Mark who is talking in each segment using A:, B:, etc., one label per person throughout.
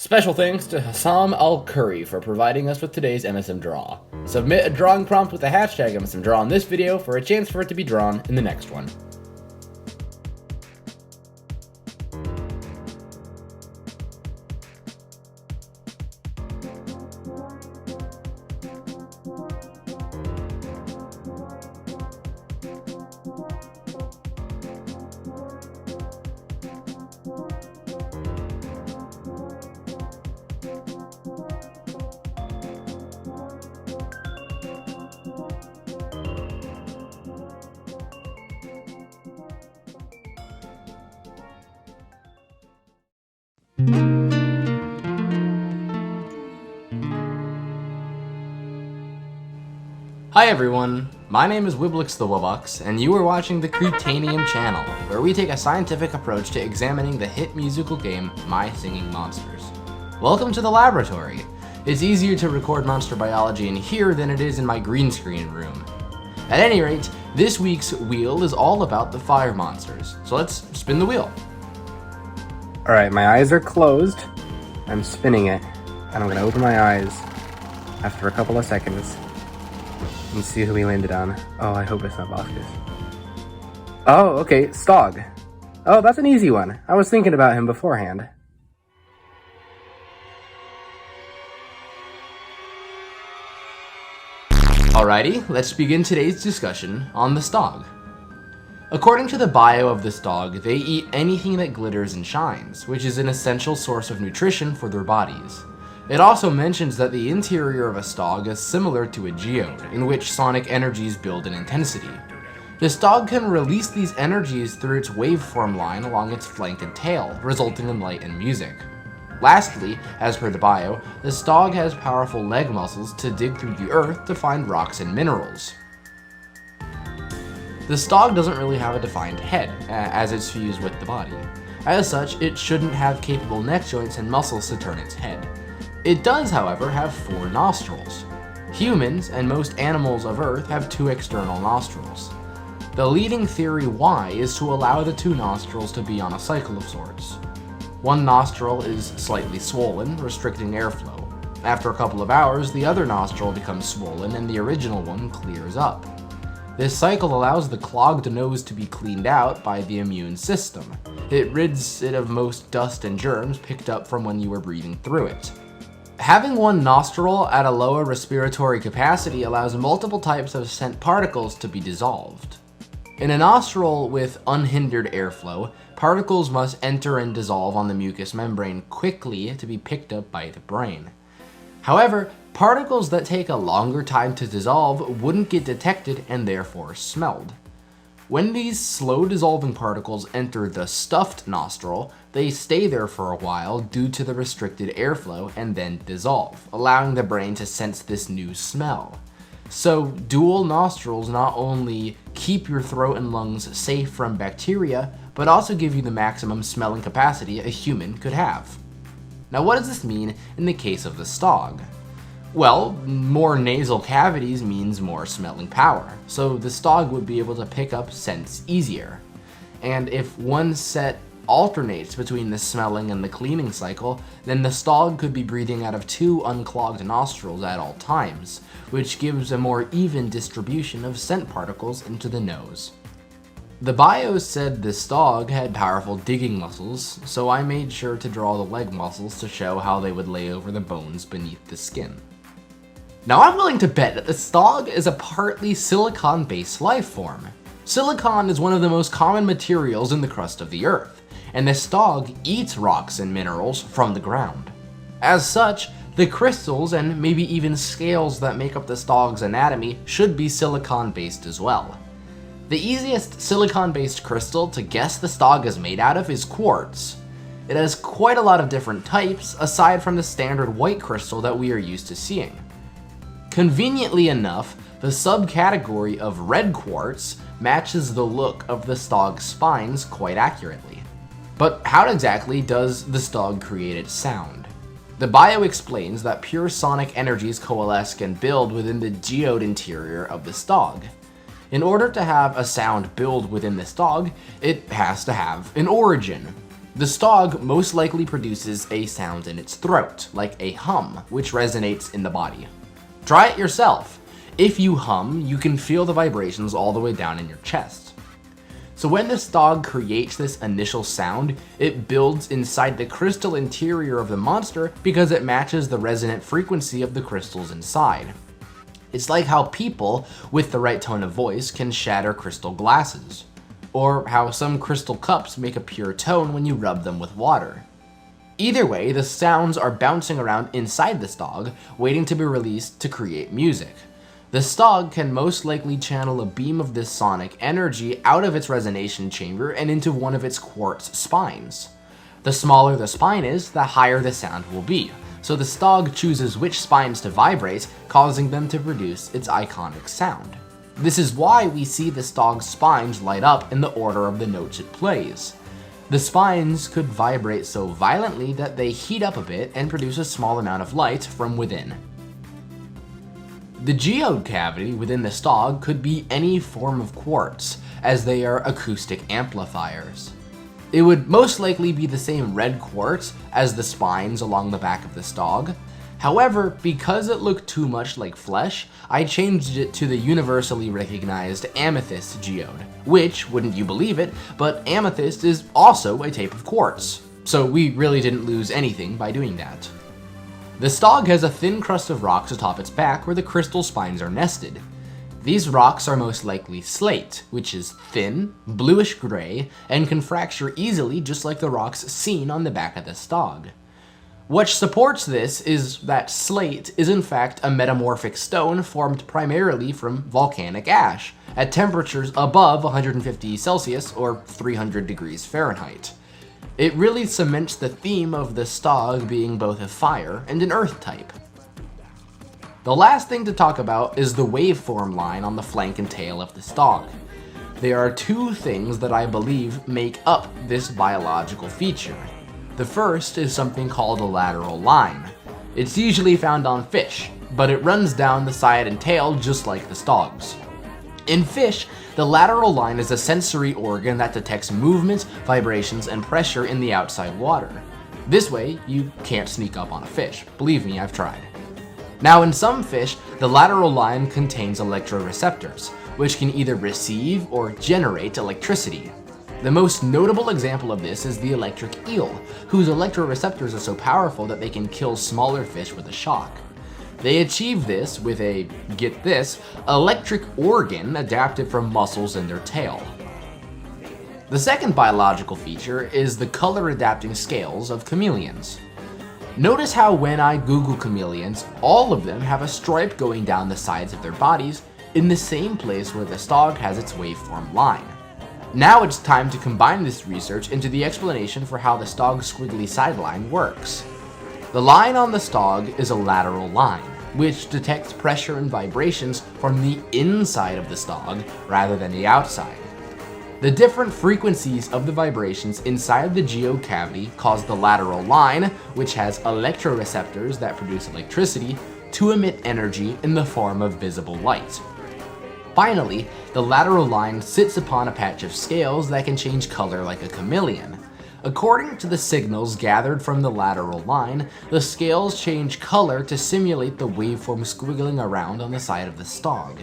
A: Special thanks to Hassam Al-Curry for providing us with today's MSM Draw. Submit a drawing prompt with the hashtag MSM Draw in this video for a chance for it to be drawn in the next one. Hi everyone, my name is Wiblix the Wubbox, and you are watching the Creeptanium channel, where we take a scientific approach to examining the hit musical game My Singing Monsters. Welcome to the laboratory. It's easier to record monster biology in here than it is in my green screen room. At any rate, this week's wheel is all about the fire monsters, so let's spin the wheel.
B: Alright, my eyes are closed. I'm spinning it, and I'm gonna open my eyes after a couple of seconds and see who we landed on. Oh, I hope it's not Boskus. Oh, okay, Stogg. Oh, that's an easy one. I was thinking about him beforehand.
A: Alrighty, let's begin today's discussion on the Stogg. According to the bio of the Stogg, they eat anything that glitters and shines, which is an essential source of nutrition for their bodies. It also mentions that the interior of a Stogg is similar to a geode, in which sonic energies build in intensity. The Stogg can release these energies through its waveform line along its flank and tail, resulting in light and music. Lastly, as per the bio, the Stogg has powerful leg muscles to dig through the earth to find rocks and minerals. The Stogg doesn't really have a defined head, as it's fused with the body. As such, it shouldn't have capable neck joints and muscles to turn its head. It does, however, have 4 nostrils. Humans and most animals of Earth have 2 external nostrils. The leading theory why is to allow the 2 nostrils to be on a cycle of sorts. One nostril is slightly swollen, restricting airflow. After a couple of hours, the other nostril becomes swollen and the original one clears up. This cycle allows the clogged nose to be cleaned out by the immune system. It rids it of most dust and germs picked up from when you were breathing through it. Having one nostril at a lower respiratory capacity allows multiple types of scent particles to be dissolved. In a nostril with unhindered airflow, particles must enter and dissolve on the mucous membrane quickly to be picked up by the brain. However, particles that take a longer time to dissolve wouldn't get detected and therefore smelled. When these slow dissolving particles enter the stuffed nostril, they stay there for a while due to the restricted airflow and then dissolve, allowing the brain to sense this new smell. So dual nostrils not only keep your throat and lungs safe from bacteria, but also give you the maximum smelling capacity a human could have. Now what does this mean in the case of the Stogg? Well, more nasal cavities means more smelling power, so the Stogg would be able to pick up scents easier. And if one set alternates between the smelling and the cleaning cycle, then the Stogg could be breathing out of 2 unclogged nostrils at all times, which gives a more even distribution of scent particles into the nose. The bio said the Stogg had powerful digging muscles, so I made sure to draw the leg muscles to show how they would lay over the bones beneath the skin. Now I'm willing to bet that the Stogg is a partly silicon-based life form. Silicon is one of the most common materials in the crust of the Earth, and the Stogg eats rocks and minerals from the ground. As such, the crystals and maybe even scales that make up the Stogg's anatomy should be silicon-based as well. The easiest silicon-based crystal to guess the Stogg is made out of is quartz. It has quite a lot of different types, aside from the standard white crystal that we are used to seeing. Conveniently enough, the subcategory of red quartz matches the look of the Stogg's spines quite accurately. But how exactly does the Stogg create its sound? The bio explains that pure sonic energies coalesce and build within the geode interior of the Stogg. In order to have a sound build within the Stogg, it has to have an origin. The Stogg most likely produces a sound in its throat, like a hum, which resonates in the body. Try it yourself. If you hum, you can feel the vibrations all the way down in your chest. So when the Stogg creates this initial sound, it builds inside the crystal interior of the monster because it matches the resonant frequency of the crystals inside. It's like how people, with the right tone of voice, can shatter crystal glasses. Or how some crystal cups make a pure tone when you rub them with water. Either way, the sounds are bouncing around inside the Stogg, waiting to be released to create music. The Stogg can most likely channel a beam of this sonic energy out of its resonation chamber and into one of its quartz spines. The smaller the spine is, the higher the sound will be, so the Stogg chooses which spines to vibrate, causing them to produce its iconic sound. This is why we see the Stogg's spines light up in the order of the notes it plays. The spines could vibrate so violently that they heat up a bit and produce a small amount of light from within. The geode cavity within the Stogg could be any form of quartz, as they are acoustic amplifiers. It would most likely be the same red quartz as the spines along the back of the Stogg. However, because it looked too much like flesh, I changed it to the universally recognized amethyst geode, which, wouldn't you believe it, but amethyst is also a type of quartz. So we really didn't lose anything by doing that. The Stogg has a thin crust of rocks atop its back where the crystal spines are nested. These rocks are most likely slate, which is thin, bluish gray, and can fracture easily just like the rocks seen on the back of the Stogg. What supports this is that slate is in fact a metamorphic stone formed primarily from volcanic ash, at temperatures above 150 Celsius or 300 degrees Fahrenheit. It really cements the theme of the Stogg being both a fire and an earth type. The last thing to talk about is the waveform line on the flank and tail of the Stogg. There are two things that I believe make up this biological feature. The first is something called a lateral line. It's usually found on fish, but it runs down the side and tail just like the Stogg's. In fish, the lateral line is a sensory organ that detects movements, vibrations, and pressure in the outside water. This way, you can't sneak up on a fish. Believe me, I've tried. Now, in some fish, the lateral line contains electroreceptors, which can either receive or generate electricity. The most notable example of this is the electric eel, whose electroreceptors are so powerful that they can kill smaller fish with a shock. They achieve this with a, get this, electric organ adapted from muscles in their tail. The second biological feature is the color adapting scales of chameleons. Notice how when I Google chameleons, all of them have a stripe going down the sides of their bodies in the same place where the Stogg has its waveform line. Now it's time to combine this research into the explanation for how the Stogg's squiggly sideline works. The line on the Stogg is a lateral line, which detects pressure and vibrations from the inside of the Stogg rather than the outside. The different frequencies of the vibrations inside the geode cavity cause the lateral line, which has electroreceptors that produce electricity, to emit energy in the form of visible light. Finally, the lateral line sits upon a patch of scales that can change color like a chameleon. According to the signals gathered from the lateral line, the scales change color to simulate the waveform squiggling around on the side of the Stogg.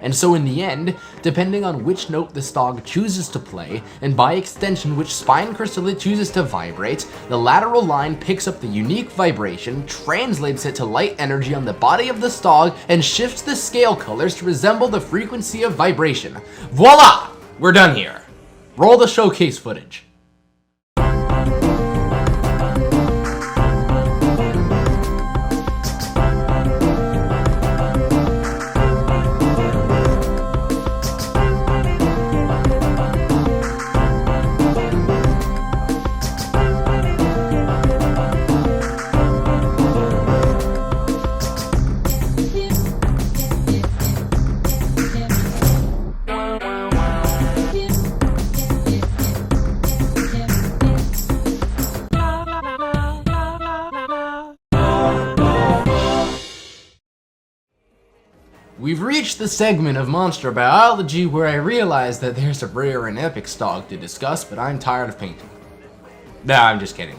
A: And so in the end, depending on which note the Stogg chooses to play, and by extension which spine crystal it chooses to vibrate, the lateral line picks up the unique vibration, translates it to light energy on the body of the Stogg, and shifts the scale colors to resemble the frequency of vibration. Voila! We're done here. Roll the showcase footage. We've reached the segment of monster biology where I realize that there's a rare and epic Stogg to discuss, but I'm tired of painting. Nah, I'm just kidding.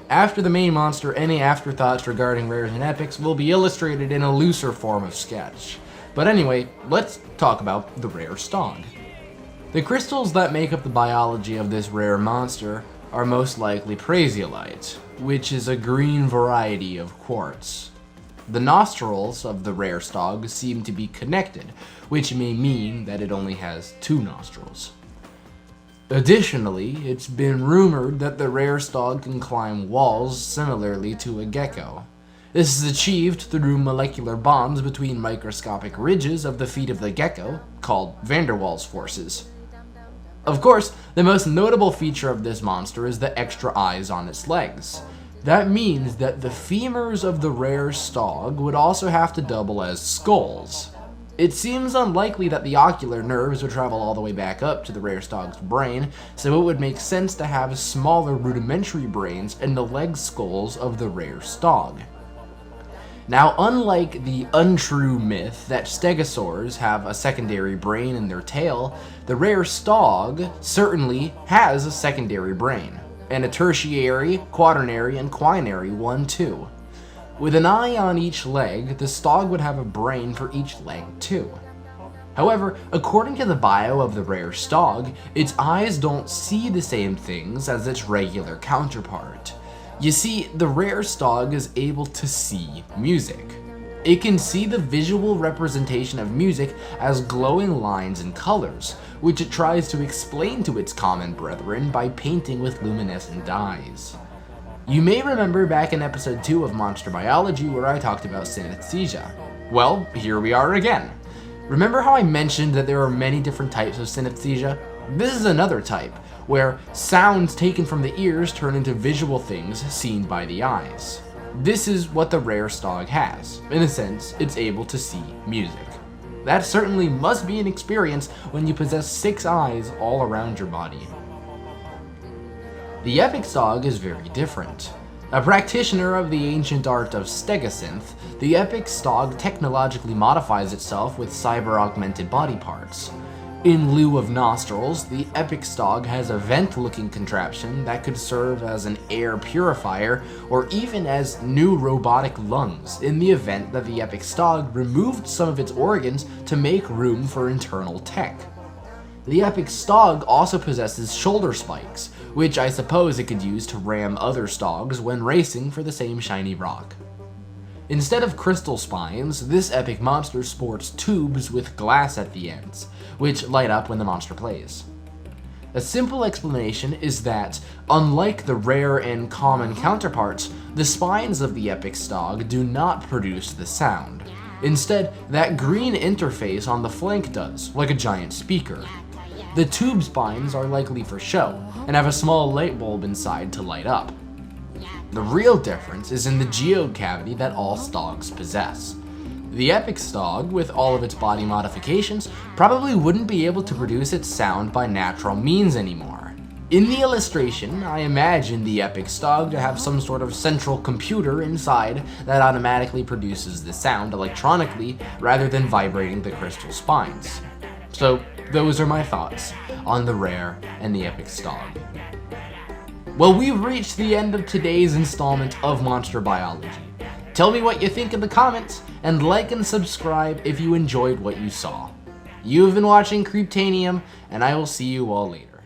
A: After the main monster, any afterthoughts regarding rares and epics will be illustrated in a looser form of sketch. But anyway, let's talk about the rare Stogg. The crystals that make up the biology of this rare monster are most likely prasiolite, which is a green variety of quartz. The nostrils of the rare Stogg seem to be connected, which may mean that it only has 2 nostrils. Additionally, it's been rumored that the rare Stogg can climb walls similarly to a gecko. This is achieved through molecular bonds between microscopic ridges of the feet of the gecko, called van der Waals forces. Of course, the most notable feature of this monster is the extra eyes on its legs. That means that the femurs of the rare Stogg would also have to double as skulls. It seems unlikely that the ocular nerves would travel all the way back up to the rare Stogg's brain, so it would make sense to have smaller rudimentary brains in the leg skulls of the rare Stogg. Now, unlike the untrue myth that stegosaurs have a secondary brain in their tail, the rare Stogg certainly has a secondary brain, and a tertiary, quaternary, and quinary one too. With an eye on each leg, the Stogg would have a brain for each leg too. However, according to the bio of the rare Stogg, its eyes don't see the same things as its regular counterpart. You see, the rare Stogg is able to see music. It can see the visual representation of music as glowing lines and colors, which it tries to explain to its common brethren by painting with luminescent dyes. You may remember back in episode 2 of Monster Biology where I talked about synesthesia. Well, here we are again. Remember how I mentioned that there are many different types of synesthesia? This is another type, where sounds taken from the ears turn into visual things seen by the eyes. This is what the rare Stogg has. In a sense, it's able to see music. That certainly must be an experience when you possess 6 eyes all around your body. The epic Stogg is very different. A practitioner of the ancient art of stegosynth, the epic Stogg technologically modifies itself with cyber-augmented body parts. In lieu of nostrils, the epic Stogg has a vent-looking contraption that could serve as an air purifier or even as new robotic lungs in the event that the epic Stogg removed some of its organs to make room for internal tech. The epic Stogg also possesses shoulder spikes, which I suppose it could use to ram other Stoggs when racing for the same shiny rock. Instead of crystal spines, this epic monster sports tubes with glass at the ends, which light up when the monster plays. A simple explanation is that, unlike the rare and common counterparts, the spines of the epic Stogg do not produce the sound. Instead, that green interface on the flank does, like a giant speaker. The tube spines are likely for show, and have a small light bulb inside to light up. The real difference is in the geode cavity that all Stoggs possess. The epic Stogg, with all of its body modifications, probably wouldn't be able to produce its sound by natural means anymore. In the illustration, I imagine the epic Stogg to have some sort of central computer inside that automatically produces the sound electronically rather than vibrating the crystal spines. So, those are my thoughts on the rare and the epic Stogg. Well, we've reached the end of today's installment of Monster Biology. Tell me what you think in the comments, and like and subscribe if you enjoyed what you saw. You've been watching Creeptanium, and I will see you all later.